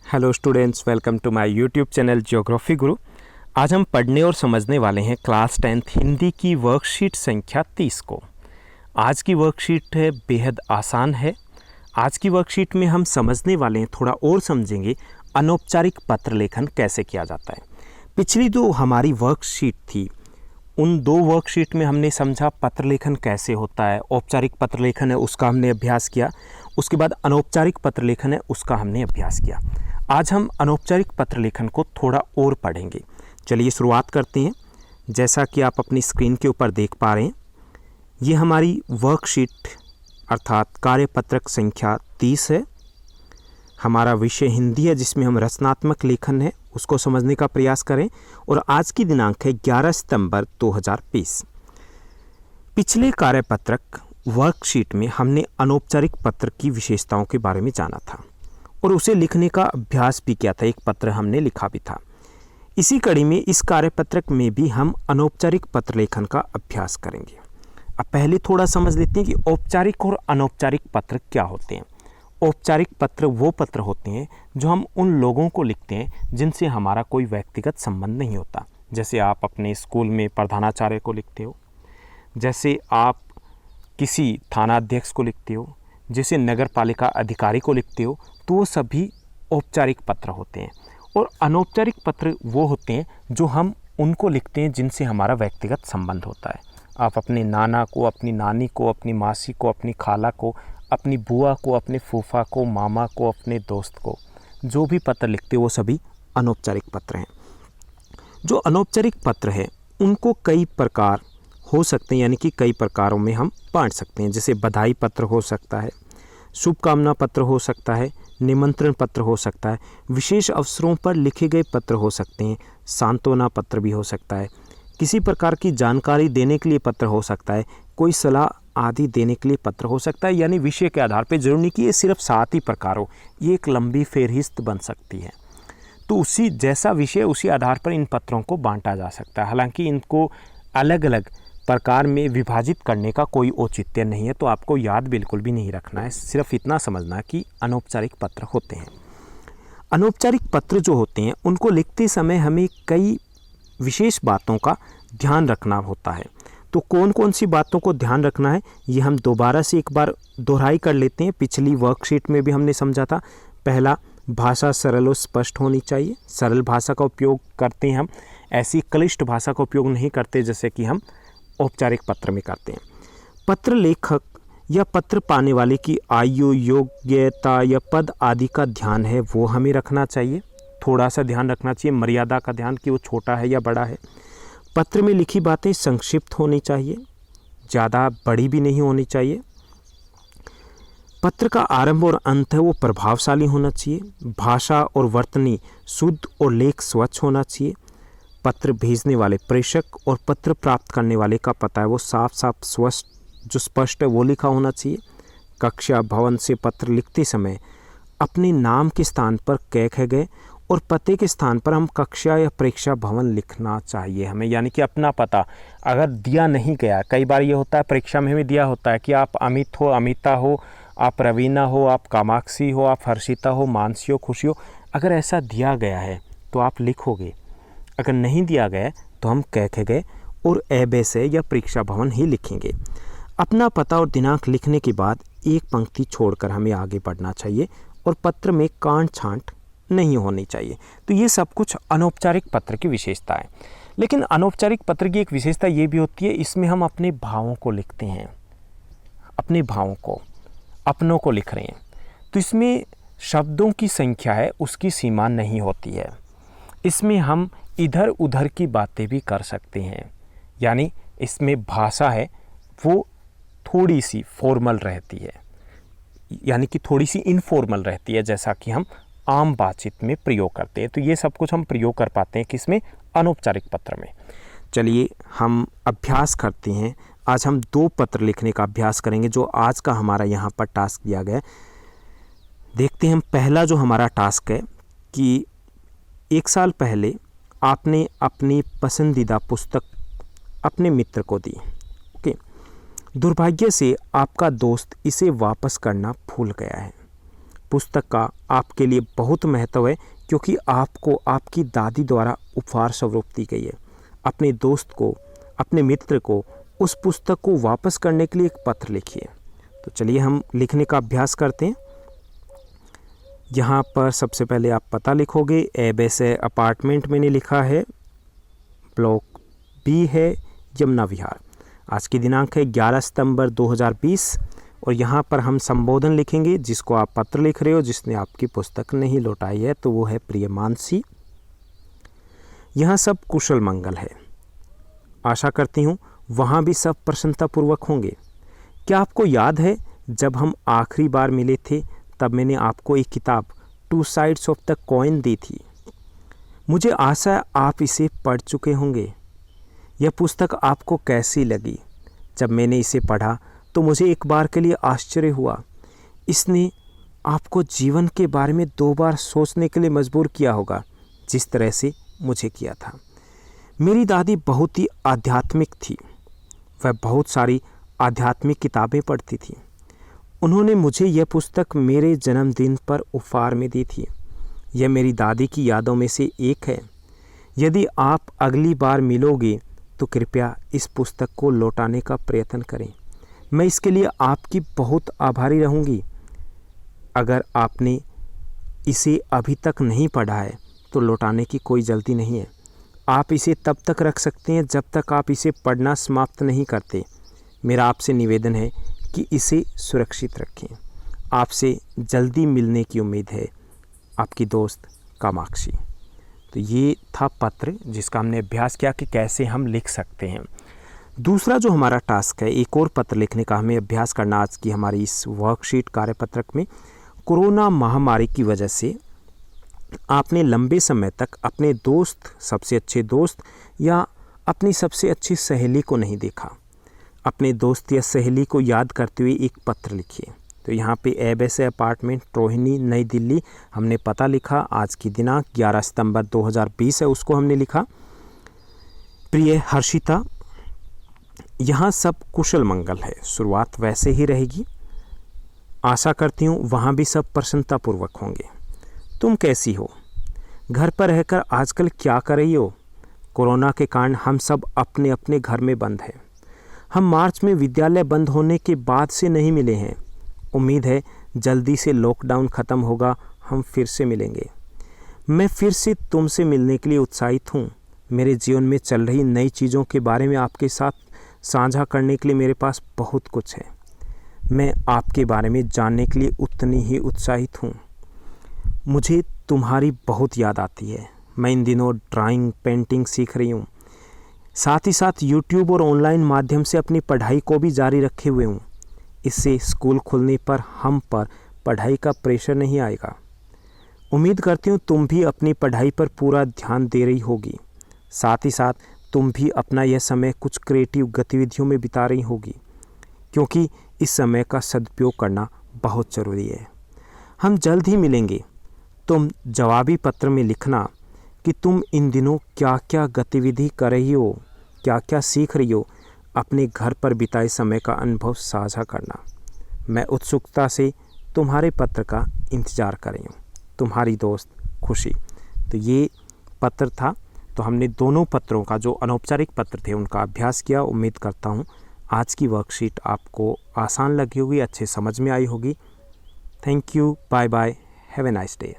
Hello students, welcome to my YouTube channel geography Guru. आज हम पढ़ने और समझने वाले हैं क्लास 10th हिंदी की वर्कशीट संख्या 30 को। आज की वर्कशीट है बेहद आसान है। आज की वर्कशीट में हम समझने वाले हैं, थोड़ा और समझेंगे अनौपचारिक पत्र लेखन कैसे किया जाता है। पिछली जो हमारी वर्कशीट थी उन दो वर्कशीट में हमने समझा पत्र लेखन कैसे होता है। औपचारिक पत्र लेखन है उसका हमने अभ्यास किया, उसके बाद अनौपचारिक पत्र लेखन है उसका हमने अभ्यास किया। आज हम अनौपचारिक पत्र लेखन को थोड़ा और पढ़ेंगे। चलिए शुरुआत करते हैं। जैसा कि आप अपनी स्क्रीन के ऊपर देख पा रहे हैं, ये हमारी वर्कशीट अर्थात कार्यपत्रक संख्या 30 है। हमारा विषय हिंदी है जिसमें हम रचनात्मक लेखन है उसको समझने का प्रयास करें और आज की दिनांक है 11 सितंबर 2020। पिछले कार्यपत्रक वर्कशीट में हमने अनौपचारिक पत्र की विशेषताओं के बारे में जाना था और उसे लिखने का अभ्यास भी किया था। एक पत्र हमने लिखा भी था। इसी कड़ी में इस कार्यपत्रक में भी हम अनौपचारिक पत्र लेखन का अभ्यास करेंगे। अब पहले थोड़ा समझ लेते हैं कि औपचारिक और अनौपचारिक पत्र क्या होते हैं। औपचारिक पत्र वो पत्र होते हैं जो हम उन लोगों को लिखते हैं जिनसे हमारा कोई व्यक्तिगत संबंध नहीं होता। जैसे आप अपने स्कूल में प्रधानाचार्य को लिखते हो, जैसे आप किसी थानाध्यक्ष को लिखते हो, जैसे नगर पालिका अधिकारी को लिखते हो, तो वो सभी औपचारिक पत्र होते हैं। और अनौपचारिक पत्र वो होते हैं जो हम उनको लिखते हैं जिनसे हमारा व्यक्तिगत संबंध होता है। आप अपने नाना को, अपनी नानी को, अपनी मासी को, अपनी खाला को, अपनी बुआ को, अपने फूफा को, मामा को, अपने दोस्त को जो भी पत्र लिखते हो वो सभी अनौपचारिक पत्र हैं। जो अनौपचारिक पत्र है उनको कई प्रकार हो सकते हैं, यानी कि कई प्रकारों में हम बांट सकते हैं। जैसे बधाई पत्र हो सकता है, शुभकामना पत्र हो सकता है, निमंत्रण पत्र हो सकता है, विशेष अवसरों पर लिखे गए पत्र हो सकते हैं, सांत्वना पत्र भी हो सकता है, किसी प्रकार की जानकारी देने के लिए पत्र हो सकता है, कोई सलाह आदि देने के लिए पत्र हो सकता है। यानी विषय के आधार पर जरूरी नहीं कि ये सिर्फ 7 ही प्रकार हो, ये एक लंबी फेहरिस्त बन सकती है। तो उसी जैसा विषय उसी आधार पर इन पत्रों को बांटा जा सकता है। हालांकि इनको अलग अलग प्रकार में विभाजित करने का कोई औचित्य नहीं है, तो आपको याद बिल्कुल भी नहीं रखना है। सिर्फ इतना समझना कि अनौपचारिक पत्र होते हैं। अनौपचारिक पत्र जो होते हैं उनको लिखते समय हमें कई विशेष बातों का ध्यान रखना होता है। तो कौन कौन सी बातों को ध्यान रखना है ये हम दोबारा से एक बार दोहराई कर लेते हैं। पिछली वर्कशीट में भी हमने समझा था। पहला, भाषा सरल और स्पष्ट होनी चाहिए। सरल भाषा का उपयोग करते हैं हम, ऐसी क्लिष्ट भाषा का उपयोग नहीं करते जैसे कि हम औपचारिक पत्र में करते हैं। पत्र लेखक या पत्र पाने वाले की आयु, योग्यता या पद आदि का ध्यान है वो हमें रखना चाहिए। थोड़ा सा ध्यान रखना चाहिए, मर्यादा का ध्यान कि वो छोटा है या बड़ा है। पत्र में लिखी बातें संक्षिप्त होनी चाहिए, ज़्यादा बड़ी भी नहीं होनी चाहिए। पत्र का आरंभ और अंत है वो प्रभावशाली होना चाहिए। भाषा और वर्तनी शुद्ध और लेख स्वच्छ होना चाहिए। पत्र भेजने वाले प्रेषक और पत्र प्राप्त करने वाले का पता है वो साफ साफ स्पष्ट है वो लिखा होना चाहिए। कक्षा भवन से पत्र लिखते समय अपने नाम के स्थान पर क गए और पते के स्थान पर हम कक्षा या परीक्षा भवन लिखना चाहिए हमें। यानी कि अपना पता अगर दिया नहीं गया, कई बार ये होता है परीक्षा में हमें दिया होता है कि आप अमित हो, अमिता हो, आप रवीना हो, आप कामाक्षी हो, आप हर्षिता हो, मानसी हो, खुशी हो। अगर ऐसा दिया गया है तो आप लिखोगे, अगर नहीं दिया गया तो हम कह गए और एबे से या परीक्षा भवन ही लिखेंगे। अपना पता और दिनांक लिखने के बाद एक पंक्ति छोड़कर हमें आगे बढ़ना चाहिए और पत्र में कांट छांट नहीं होनी चाहिए। तो ये सब कुछ अनौपचारिक पत्र की विशेषता है। लेकिन अनौपचारिक पत्र की एक विशेषता ये भी होती है, इसमें हम अपने भावों को लिखते हैं। अपने भावों को, अपनों को लिख रहे हैं तो इसमें शब्दों की संख्या है उसकी सीमा नहीं होती है। इसमें हम इधर उधर की बातें भी कर सकते हैं। यानी इसमें भाषा है वो थोड़ी सी फॉर्मल रहती है, यानी कि थोड़ी सी इनफॉर्मल रहती है, जैसा कि हम आम बातचीत में प्रयोग करते हैं। तो ये सब कुछ हम प्रयोग कर पाते हैं किसमें? अनौपचारिक पत्र में। चलिए हम अभ्यास करते हैं। आज हम 2 पत्र लिखने का अभ्यास करेंगे जो आज का हमारा यहाँ पर टास्क दिया गया है। देखते हैं हम पहला जो हमारा टास्क है कि 1 साल पहले आपने अपनी पसंदीदा पुस्तक अपने मित्र को दी। ओके, दुर्भाग्य से आपका दोस्त इसे वापस करना भूल गया है। पुस्तक का आपके लिए बहुत महत्व है, क्योंकि आपको आपकी दादी द्वारा उपहार स्वरूप दी गई है। अपने दोस्त को, अपने मित्र को उस पुस्तक को वापस करने के लिए एक पत्र लिखिए। तो चलिए हम लिखने का अभ्यास करते हैं। यहाँ पर सबसे पहले आप पता लिखोगे। एबेसे अपार्टमेंट मैंने लिखा है, ब्लॉक बी है, यमुना विहार। आज की दिनांक है 11 सितंबर 2020 और यहाँ पर हम संबोधन लिखेंगे जिसको आप पत्र लिख रहे हो, जिसने आपकी पुस्तक नहीं लौटाई है, तो वो है प्रिय मानसी। यहाँ सब कुशल मंगल है। आशा करती हूँ वहाँ भी सब प्रसन्नतापूर्वक होंगे। क्या आपको याद है जब हम आखिरी बार मिले थे तब मैंने आपको एक किताब two sides of the coin दी थी। मुझे आशा है आप इसे पढ़ चुके होंगे। यह पुस्तक आपको कैसी लगी? जब मैंने इसे पढ़ा तो मुझे एक बार के लिए आश्चर्य हुआ। इसने आपको जीवन के बारे में 2 बार सोचने के लिए मजबूर किया होगा, जिस तरह से मुझे किया था। मेरी दादी बहुत ही आध्यात्मिक थी। वह बहुत सारी आध्यात्मिक किताबें पढ़ती थी। उन्होंने मुझे यह पुस्तक मेरे जन्मदिन पर उपहार में दी थी। यह मेरी दादी की यादों में से एक है। यदि आप अगली बार मिलोगे तो कृपया इस पुस्तक को लौटाने का प्रयत्न करें। मैं इसके लिए आपकी बहुत आभारी रहूँगी। अगर आपने इसे अभी तक नहीं पढ़ा है तो लौटाने की कोई जल्दी नहीं है। आप इसे तब तक रख सकते हैं जब तक आप इसे पढ़ना समाप्त नहीं करते। मेरा आपसे निवेदन है कि इसे सुरक्षित रखें। आपसे जल्दी मिलने की उम्मीद है। आपकी दोस्त कामाक्षी। तो ये था पत्र जिसका हमने अभ्यास किया कि कैसे हम लिख सकते हैं। दूसरा जो हमारा टास्क है, एक और पत्र लिखने का हमें अभ्यास करना आज की हमारी इस वर्कशीट कार्यपत्रक में। कोरोना महामारी की वजह से आपने लंबे समय तक अपने दोस्त, सबसे अच्छे दोस्त या अपनी सबसे अच्छी सहेली को नहीं देखा। अपने दोस्त या सहेली को याद करते हुए एक पत्र लिखिए। तो यहाँ पे एबेसे अपार्टमेंट, रोहिणी, नई दिल्ली हमने पता लिखा। आज की दिनांक 11 सितंबर 2020 है, उसको हमने लिखा। प्रिय हर्षिता, यहाँ सब कुशल मंगल है। शुरुआत वैसे ही रहेगी। आशा करती हूँ वहाँ भी सब प्रसन्नतापूर्वक होंगे। तुम कैसी हो? घर पर रहकर आजकल क्या कर रही हो? कोरोना के कारण हम सब अपने अपने घर में बंद हैं। हम मार्च में विद्यालय बंद होने के बाद से नहीं मिले हैं। उम्मीद है जल्दी से लॉकडाउन ख़त्म होगा, हम फिर से मिलेंगे। मैं फिर से तुमसे मिलने के लिए उत्साहित हूँ। मेरे जीवन में चल रही नई चीज़ों के बारे में आपके साथ साझा करने के लिए मेरे पास बहुत कुछ है। मैं आपके बारे में जानने के लिए उतनी ही उत्साहित हूँ। मुझे तुम्हारी बहुत याद आती है। मैं इन दिनों ड्राइंग, पेंटिंग सीख रही हूँ। साथ ही साथ यूट्यूब और ऑनलाइन माध्यम से अपनी पढ़ाई को भी जारी रखे हुए हूँ। इससे स्कूल खुलने पर हम पर पढ़ाई का प्रेशर नहीं आएगा। उम्मीद करती हूँ तुम भी अपनी पढ़ाई पर पूरा ध्यान दे रही होगी। साथ ही साथ तुम भी अपना यह समय कुछ क्रिएटिव गतिविधियों में बिता रही होगी, क्योंकि इस समय का सदुपयोग करना बहुत ज़रूरी है। हम जल्द ही मिलेंगे। तुम जवाबी पत्र में लिखना कि तुम इन दिनों क्या क्या गतिविधि कर रही हो, क्या क्या सीख रही हो। अपने घर पर बिताए समय का अनुभव साझा करना। मैं उत्सुकता से तुम्हारे पत्र का इंतज़ार कर रही हूँ। तुम्हारी दोस्त खुशी। तो ये पत्र था। तो हमने दोनों पत्रों का, जो अनौपचारिक पत्र थे, उनका अभ्यास किया। उम्मीद करता हूँ आज की वर्कशीट आपको आसान लगी होगी, अच्छे समझ में आई होगी। Thank you, bye bye, have a nice day.